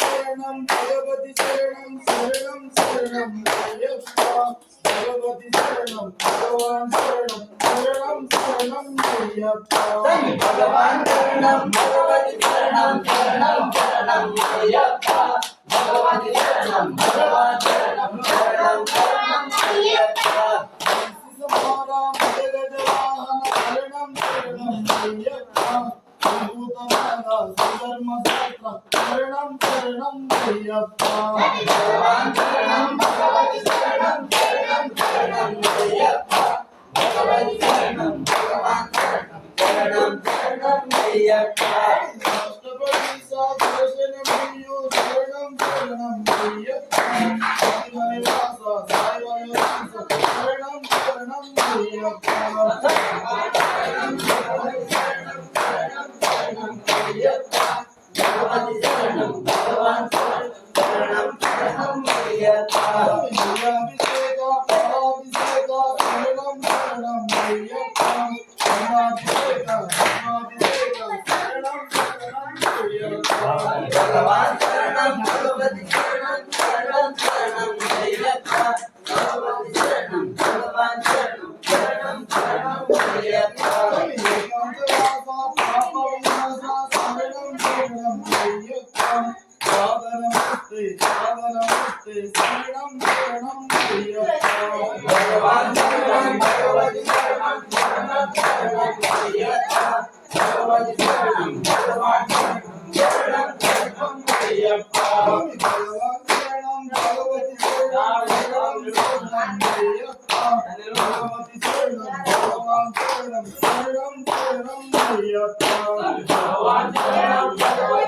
శరణం భగవతి శరణం శరణం శరణం అయ్యప్ప భగవతి శరణం భగవాన్ శరణం శరణం శరణం అయ్యప్ప భగవాన్ శరణం భగవతి శరణం శరణం శరణం అయ్యప్ప భగవతి శరణం భగవాన్ శరణం శరణం శరణం అయ్యప్ప శిశుమారాం జగజవాహన శరణం శరణం అయ్యప్ప శరణం శరణం అయ్యప్ప భగవాన్ శరణం భగవతి శరణం శరణం శరణం అయ్యప్ప భగవతి శరణం భగవాన్ శరణం శరణం శరణం అయ్యప్ప అష్టపది సాధనమయ్యో శరణం శరణం అయ్యప్ప శరణం శరణం అయ్యప్ప భగవతి శరణం భగవాన్ శరణం శరణం అయ్యప్ప అభిషేక పరాభిషేక శరణం శరణం అయ్యప్ప అభిషేక పరాభిషేక శరణం శరణం అయ్యప్ప భగవాన్ శరణం భగవతి శరణం శరణం శరణం అయ్యప్ప భగవతి శరణం భగవాన్ శరణం శరణం శరణం అయ్యప్ప సాధనమస్తే శరణం శరణం అయ్యప్ప భగవాన్ శరణం భగవతి శరణం శరణం శరణం అయ్యప్ప భగవతి శరణం భగవాన్ శరణం శరణం అయ్యప్ప భగవాన్ శరణం భగవతి శరణం శరణం శరణం అయ్యప్ప భగవతి శరణం భగవాన్ శరణం శరణం శరణం అయ్యప్ప భగవాన్ శరణం భగవతి